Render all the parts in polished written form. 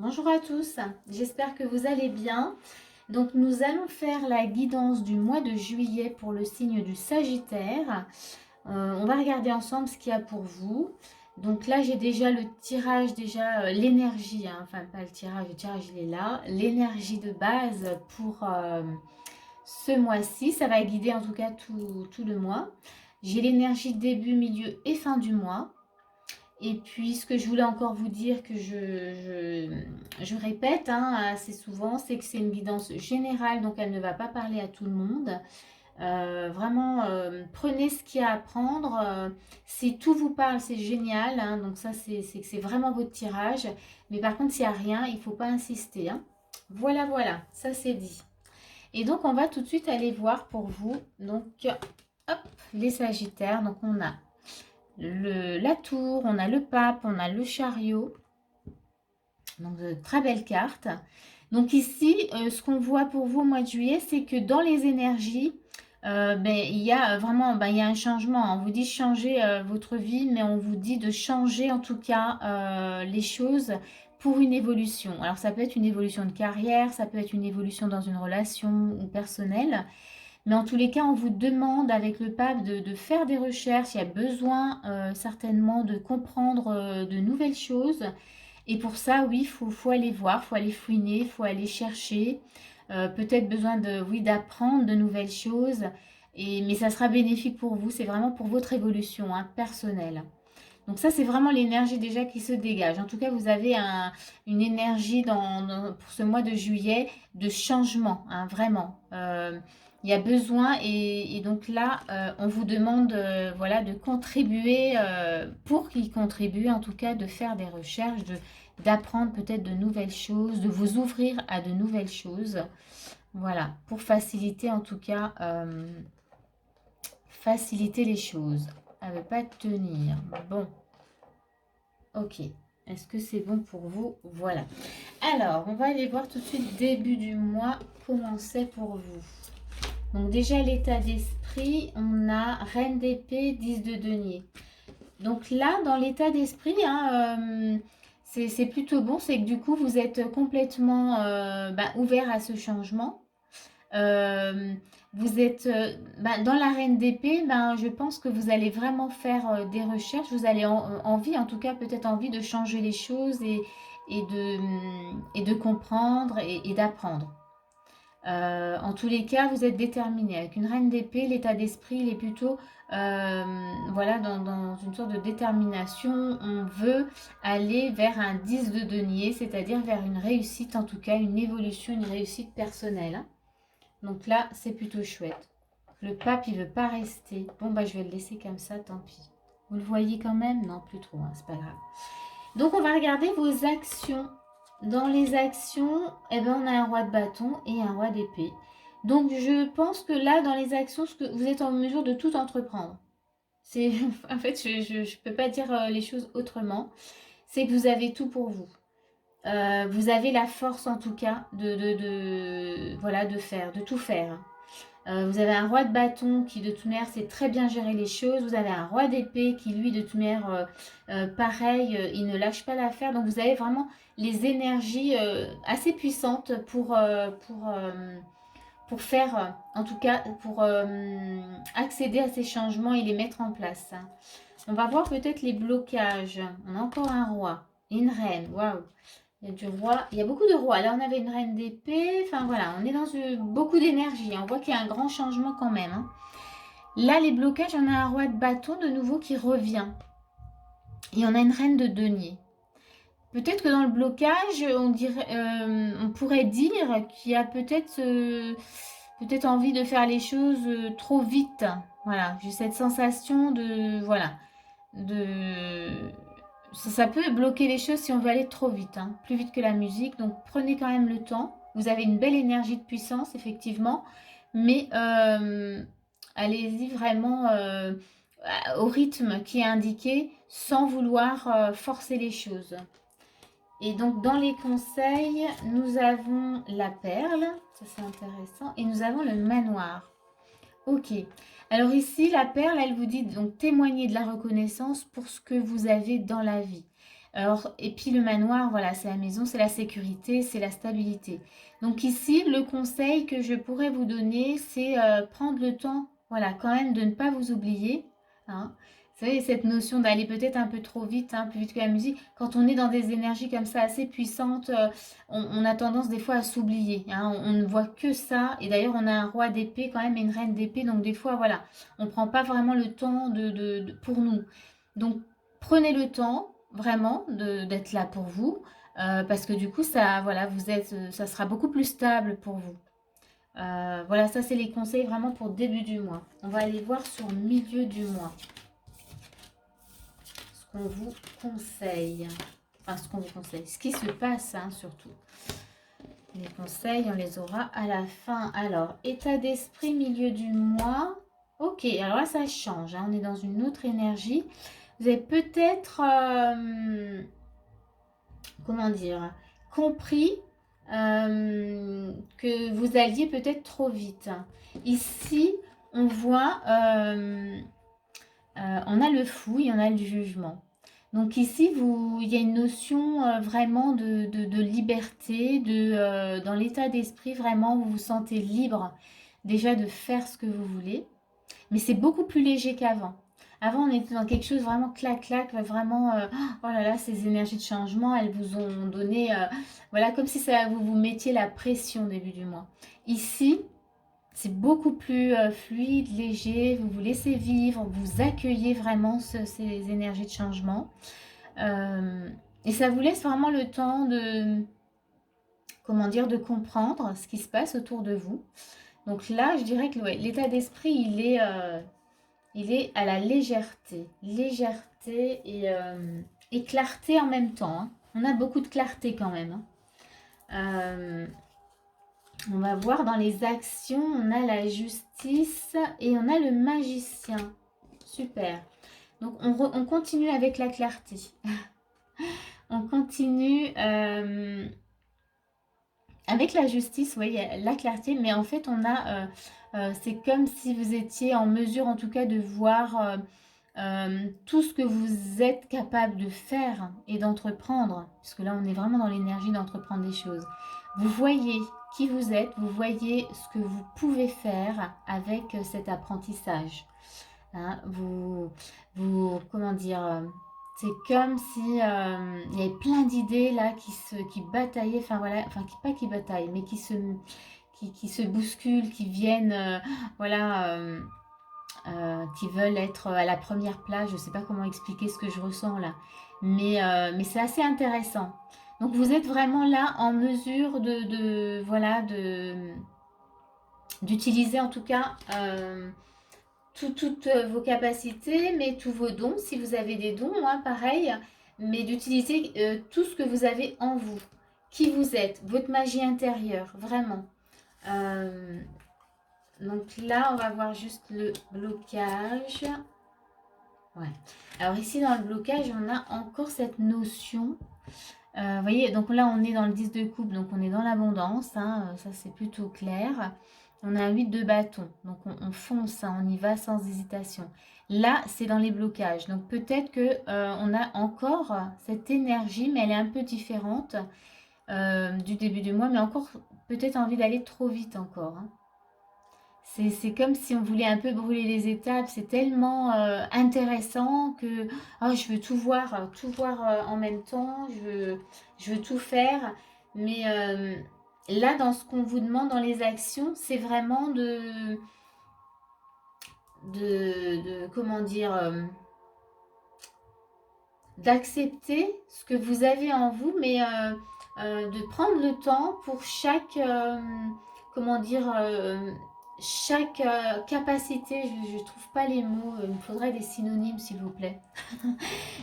Bonjour à tous, j'espère que vous allez bien. Donc nous allons faire la guidance du mois de juillet pour le signe du Sagittaire. On va regarder ensemble ce qu'il y a pour vous. Donc là j'ai déjà le tirage, l'énergie, hein, enfin pas le tirage il est là. L'énergie de base pour ce mois-ci, ça va guider en tout cas tout le mois. J'ai l'énergie début, milieu et fin du mois. Et puis, ce que je voulais encore vous dire, que je répète assez souvent, c'est que c'est une guidance générale, donc elle ne va pas parler à tout le monde. Vraiment, prenez ce qu'il y a à prendre. Si tout vous parle, c'est génial, hein, donc ça, c'est vraiment votre tirage. Mais par contre, s'il n'y a rien, il ne faut pas insister, hein. Voilà, voilà, ça c'est dit. Et donc, on va tout de suite aller voir pour vous. Donc, hop, les Sagittaires. Donc, on a la tour, on a le pape, on a le chariot. Donc, très belle carte. Donc ici, ce qu'on voit pour vous au mois de juillet, c'est que dans les énergies, il y a vraiment il y a un changement. On vous dit changer votre vie, mais on vous dit de changer en tout cas les choses pour une évolution. Alors ça peut être une évolution de carrière, ça peut être une évolution dans une relation ou personnelle. Mais en tous les cas, on vous demande avec le pape de faire des recherches. Il y a besoin certainement de comprendre de nouvelles choses. Et pour ça, oui, faut aller voir, il faut aller fouiner, il faut aller chercher. Peut-être besoin oui, d'apprendre de nouvelles choses. Mais ça sera bénéfique pour vous. C'est vraiment pour votre évolution personnelle. Donc ça, c'est vraiment l'énergie déjà qui se dégage. En tout cas, vous avez une énergie pour ce mois de juillet de changement, vraiment. Il y a besoin et donc là, on vous demande voilà, de contribuer, pour qu'ils contribuent, en tout cas, de faire des recherches, d'apprendre peut-être de nouvelles choses, de vous ouvrir à de nouvelles choses. Voilà, pour faciliter en tout cas, faciliter les choses. Elle ne veut pas tenir. Bon, ok. Est-ce que c'est bon pour vous? Voilà. Alors, on va aller voir tout de suite début du mois comment c'est pour vous. Donc déjà l'état d'esprit, on a Reine d'épée, 10 de denier. Donc là, dans l'état d'esprit, c'est plutôt bon, c'est que du coup, vous êtes complètement ouvert à ce changement. Vous êtes dans la reine d'épée, je pense que vous allez vraiment faire des recherches, vous allez envie, en tout cas peut-être envie de changer les choses et de comprendre et d'apprendre. En tous les cas, vous êtes déterminé. Avec une reine d'épée, l'état d'esprit, il est plutôt voilà, dans une sorte de détermination. On veut aller vers un 10 de denier, c'est-à-dire vers une réussite, en tout cas une évolution, une réussite personnelle, hein. Donc là, c'est plutôt chouette. Le pape, il veut pas rester. Bon, je vais le laisser comme ça, tant pis. Vous le voyez quand même? Non, plus trop, c'est pas grave. Donc, on va regarder vos actions. Dans les actions, on a un roi de bâton et un roi d'épée. Donc, je pense que là, dans les actions, vous êtes en mesure de tout entreprendre. En fait, je ne peux pas dire les choses autrement. C'est que vous avez tout pour vous. Vous avez la force en tout cas voilà, de tout faire. Vous avez un roi de bâton qui de toute manière sait très bien gérer les choses. Vous avez un roi d'épée qui lui de toute manière pareil, il ne lâche pas l'affaire. Donc vous avez vraiment les énergies assez puissantes pour faire, en tout cas pour accéder à ces changements et les mettre en place. On va voir peut-être les blocages. On a encore un roi et une reine. Waouh! Il y a du roi, il y a beaucoup de rois. Là, on avait une reine d'épée. Enfin, voilà, on est dans beaucoup d'énergie. On voit qu'il y a un grand changement quand même, hein. Là, les blocages, on a un roi de bâton de nouveau qui revient. Et on a une reine de denier. Peut-être que dans le blocage, on pourrait dire qu'il y a peut-être envie de faire les choses trop vite. Voilà, j'ai cette sensation voilà, ça peut bloquer les choses si on veut aller trop vite, hein, plus vite que la musique. Donc prenez quand même le temps. Vous avez une belle énergie de puissance, effectivement. Mais allez-y vraiment au rythme qui est indiqué sans vouloir forcer les choses. Et donc dans les conseils, nous avons la perle. Ça c'est intéressant. Et nous avons le manoir. Ok. Alors ici, la perle, elle vous dit donc témoigner de la reconnaissance pour ce que vous avez dans la vie. Alors, et puis le manoir, voilà, c'est la maison, c'est la sécurité, c'est la stabilité. Donc ici, le conseil que je pourrais vous donner, c'est prendre le temps, voilà, quand même de ne pas vous oublier. Hein. Vous savez, cette notion d'aller peut-être un peu trop vite, hein, plus vite que la musique, quand on est dans des énergies comme ça assez puissantes, on a tendance des fois à s'oublier. Hein, on ne voit que ça. Et d'ailleurs, on a un roi d'épée quand même et une reine d'épée. Donc des fois, voilà, on ne prend pas vraiment le temps pour nous. Donc prenez le temps vraiment d'être là pour vous. Parce que du coup, ça, voilà, ça sera beaucoup plus stable pour vous. Voilà, ça c'est les conseils vraiment pour début du mois. On va aller voir sur milieu du mois ce qu'on vous conseille. Enfin, ce qu'on vous conseille, ce qui se passe hein, surtout. Les conseils, on les aura à la fin. Alors, état d'esprit milieu du mois. Ok, alors là ça change. Hein, on est dans une autre énergie. Vous avez peut-être, comment dire, compris que vous alliez peut-être trop vite. Ici, on voit, on a le fou et on a le jugement. Donc ici, il y a une notion vraiment de liberté, dans l'état d'esprit, vraiment, vous vous sentez libre déjà de faire ce que vous voulez. Mais c'est beaucoup plus léger qu'avant. Avant, on était dans quelque chose vraiment clac-clac, vraiment, oh là là, ces énergies de changement, elles vous ont donné, voilà, comme si ça, vous mettiez la pression au début du mois. Ici, c'est beaucoup plus fluide, léger, vous vous laissez vivre, vous accueillez vraiment ces énergies de changement. Et ça vous laisse vraiment le temps comment dire, de comprendre ce qui se passe autour de vous. Donc là, je dirais que ouais, l'état d'esprit, il est à la légèreté. Légèreté et clarté en même temps. Hein. On a beaucoup de clarté quand même. Hein. On va voir dans les actions, on a la justice et on a le magicien. Super. Donc on continue avec la clarté. On continue avec la justice, oui, la clarté, mais en fait on a, c'est comme si vous étiez en mesure en tout cas de voir tout ce que vous êtes capable de faire et d'entreprendre, puisque là on est vraiment dans l'énergie d'entreprendre des choses. Vous voyez qui vous êtes, vous voyez ce que vous pouvez faire avec cet apprentissage. Hein, comment dire, c'est comme si il y avait plein d'idées là qui bataillaient, enfin voilà, enfin pas qui bataillent, mais qui se bousculent, qui viennent, voilà. Qui veulent être à la première place. Je ne sais pas comment expliquer ce que je ressens là. Mais c'est assez intéressant. Donc vous êtes vraiment là en mesure voilà, d'utiliser en tout cas toutes vos capacités, mais tous vos dons, si vous avez des dons, hein, pareil, mais d'utiliser tout ce que vous avez en vous, qui vous êtes, votre magie intérieure, vraiment. Donc là, on va voir juste le blocage. Ouais. Alors ici, dans le blocage, on a encore cette notion. Vous voyez, donc là, on est dans le 10 de coupe, donc on est dans l'abondance. Hein, ça, c'est plutôt clair. On a un 8 de bâton, donc on fonce, hein, on y va sans hésitation. Là, c'est dans les blocages. Donc peut-être que on a encore cette énergie, mais elle est un peu différente du début du mois, mais encore peut-être envie d'aller trop vite encore. Hein. C'est comme si on voulait un peu brûler les étapes. C'est tellement intéressant que oh, je veux tout voir en même temps. Je veux tout faire. Mais là, dans ce qu'on vous demande dans les actions, c'est vraiment comment dire, d'accepter ce que vous avez en vous, mais de prendre le temps pour chaque, comment dire, chaque capacité. Je ne trouve pas les mots, il me faudrait des synonymes s'il vous plaît.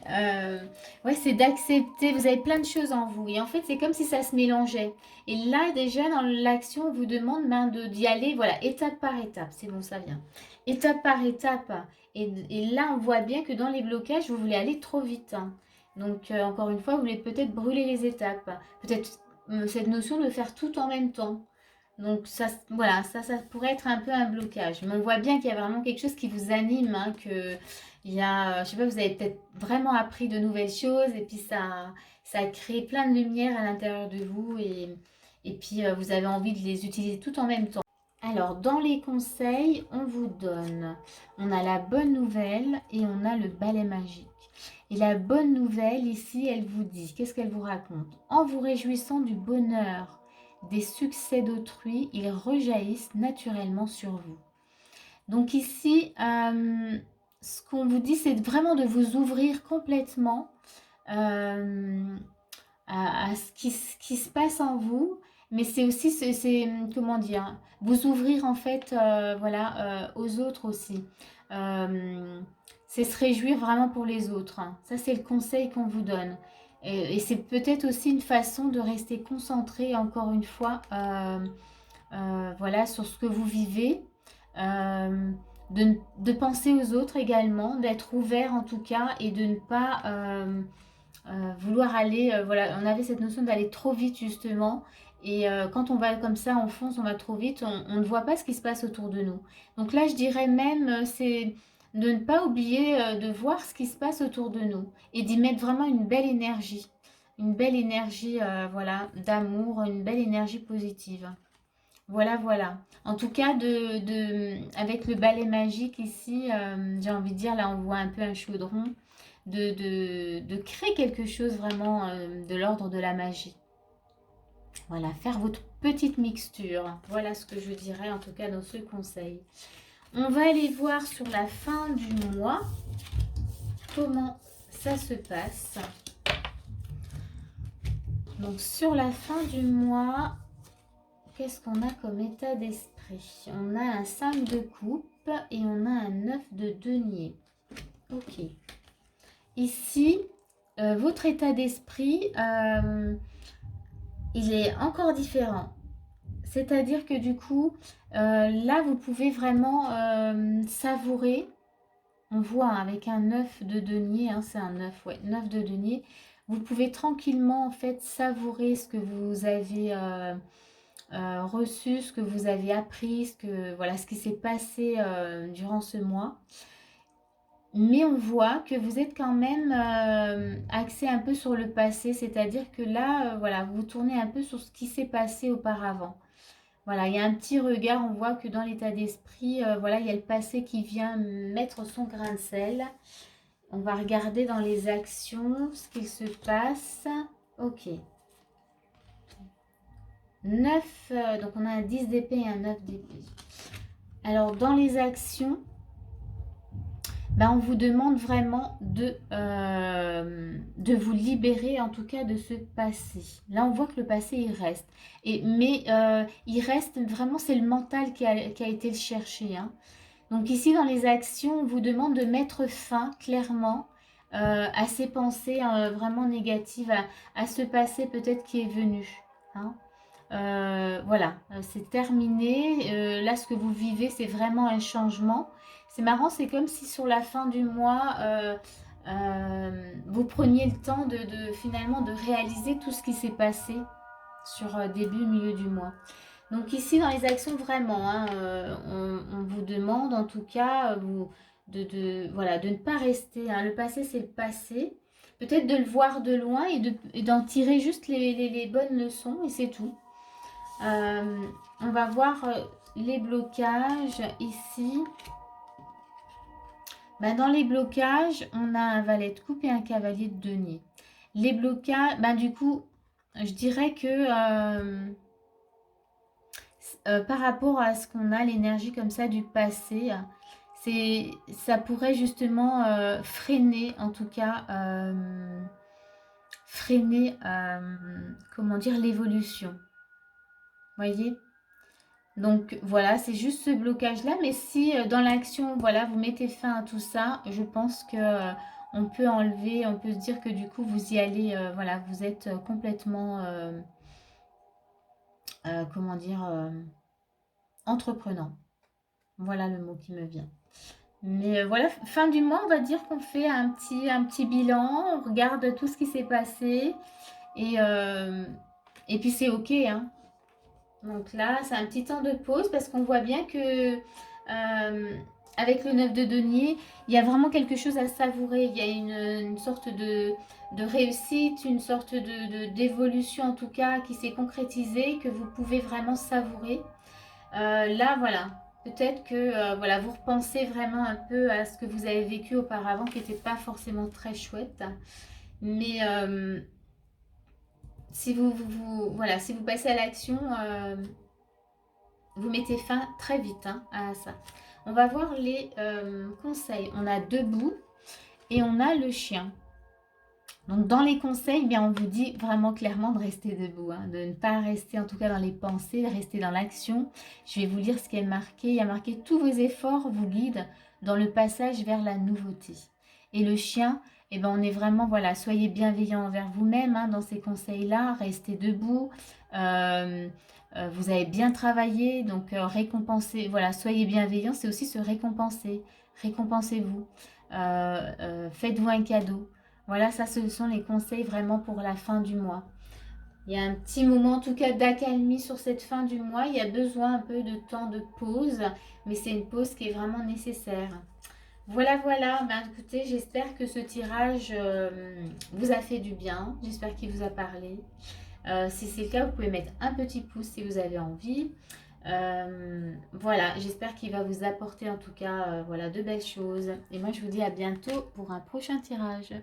Ouais, c'est d'accepter, vous avez plein de choses en vous et en fait c'est comme si ça se mélangeait. Et là déjà dans l'action on vous demande ben, d'y aller, voilà, étape par étape, c'est bon ça vient. Étape par étape. Et là on voit bien que dans les blocages vous voulez aller trop vite. Hein. Donc encore une fois vous voulez peut-être brûler les étapes. Peut-être cette notion de faire tout en même temps. Donc ça, voilà, ça pourrait être un peu un blocage. Mais on voit bien qu'il y a vraiment quelque chose qui vous anime, hein, que il y a, je sais pas, vous avez peut-être vraiment appris de nouvelles choses et puis ça a créé plein de lumière à l'intérieur de vous et puis vous avez envie de les utiliser tout en même temps. Alors, dans les conseils, on vous donne, on a la bonne nouvelle et on a le balai magique. Et la bonne nouvelle ici, elle vous dit, qu'est-ce qu'elle vous raconte? En vous réjouissant du bonheur des succès d'autrui, ils rejaillissent naturellement sur vous. Donc ici, ce qu'on vous dit, c'est vraiment de vous ouvrir complètement euh, à ce qui se passe en vous, mais c'est aussi, comment dire, vous ouvrir en fait, voilà, aux autres aussi. Euh, c'est se réjouir vraiment pour les autres, hein. Ça, c'est le conseil qu'on vous donne. Et c'est peut-être aussi une façon de rester concentré, encore une fois, voilà, sur ce que vous vivez. Euh, de penser aux autres également, d'être ouvert en tout cas et de ne pas vouloir aller, voilà, on avait cette notion d'aller trop vite justement. Et quand on va comme ça, on fonce, on va trop vite, on ne voit pas ce qui se passe autour de nous. Donc là, je dirais même, c'est de ne pas oublier de voir ce qui se passe autour de nous et d'y mettre vraiment une belle énergie, voilà, d'amour, une belle énergie positive. Voilà, voilà. En tout cas, avec le balai magique ici, j'ai envie de dire, là, on voit un peu un chaudron, de créer quelque chose vraiment de l'ordre de la magie. Voilà, faire votre petite mixture. Voilà ce que je dirais en tout cas dans ce conseil. On va aller voir sur la fin du mois comment ça se passe. Donc sur la fin du mois, qu'est-ce qu'on a comme état d'esprit? On a un 5 de coupe et on a un 9 de denier. Ok. Ici, votre état d'esprit, il est encore différent. C'est-à-dire que du coup, là, vous pouvez vraiment savourer. On voit hein, avec un 9 de denier, hein, c'est un 9, ouais, 9 de denier. Vous pouvez tranquillement en fait savourer ce que vous avez reçu, ce que vous avez appris, voilà, ce qui s'est passé durant ce mois. Mais on voit que vous êtes quand même axé un peu sur le passé, c'est-à-dire que là, voilà, vous tournez un peu sur ce qui s'est passé auparavant. Voilà, il y a un petit regard, on voit que dans l'état d'esprit, voilà, il y a le passé qui vient mettre son grain de sel. On va regarder dans les actions ce qu'il se passe. Ok. 9, donc on a un 10 d'épée et un 9 d'épée. Alors, dans les actions, ben, on vous demande vraiment de vous libérer, en tout cas de ce passé. Là, on voit que le passé, il reste. Mais il reste vraiment, c'est le mental qui a été le chercher, hein. Donc ici, dans les actions, on vous demande de mettre fin, clairement, à ces pensées vraiment négatives, à ce passé peut-être qui est venu, hein. Voilà, c'est terminé. Là, ce que vous vivez, c'est vraiment un changement. C'est marrant, c'est comme si sur la fin du mois, vous preniez le temps finalement de réaliser tout ce qui s'est passé sur début, milieu du mois. Donc ici, dans les actions, vraiment, hein, on vous demande en tout cas voilà, de ne pas rester, hein. Le passé, c'est le passé. Peut-être de le voir de loin et d'en tirer juste les bonnes leçons et c'est tout. On va voir les blocages ici. Ben, dans les blocages, on a un valet de coupe et un cavalier de denier. Les blocages, ben, du coup, je dirais que par rapport à ce qu'on a, l'énergie comme ça du passé, ça pourrait justement freiner, en tout cas, freiner, comment dire, l'évolution. Voyez? Donc voilà, c'est juste ce blocage-là. Mais si dans l'action, voilà, vous mettez fin à tout ça, je pense que on peut enlever, on peut se dire que du coup vous y allez, voilà, vous êtes complètement, comment dire, entreprenant. Voilà le mot qui me vient. Mais voilà, fin du mois, on va dire qu'on fait un petit bilan, on regarde tout ce qui s'est passé et puis c'est ok, hein. Donc là, c'est un petit temps de pause parce qu'on voit bien que avec le 9 de denier, il y a vraiment quelque chose à savourer. Il y a une sorte de réussite, une sorte d'évolution en tout cas qui s'est concrétisée, que vous pouvez vraiment savourer. Là, voilà, peut-être que voilà, vous repensez vraiment un peu à ce que vous avez vécu auparavant qui n'était pas forcément très chouette. Mais si voilà, si vous passez à l'action, vous mettez fin très vite hein, à ça. On va voir les conseils. On a debout et on a le chien. Donc dans les conseils, eh bien, on vous dit vraiment clairement de rester debout, hein, de ne pas rester en tout cas dans les pensées, de rester dans l'action. Je vais vous lire ce qui est marqué. Il y a marqué: tous vos efforts vous guident dans le passage vers la nouveauté. Et le chien, eh ben, on est vraiment, voilà, soyez bienveillant envers vous-même hein, dans ces conseils-là, restez debout. Vous avez bien travaillé, donc récompensez, voilà, soyez bienveillant, c'est aussi se récompenser. Récompensez-vous. Faites-vous un cadeau. Voilà, ça ce sont les conseils vraiment pour la fin du mois. Il y a un petit moment en tout cas d'accalmie sur cette fin du mois. Il y a besoin un peu de temps de pause, mais c'est une pause qui est vraiment nécessaire. Voilà, voilà. Ben, écoutez, j'espère que ce tirage vous a fait du bien. J'espère qu'il vous a parlé. Si c'est le cas, vous pouvez mettre un petit pouce si vous avez envie. Voilà, j'espère qu'il va vous apporter en tout cas voilà, de belles choses. Et moi, je vous dis à bientôt pour un prochain tirage.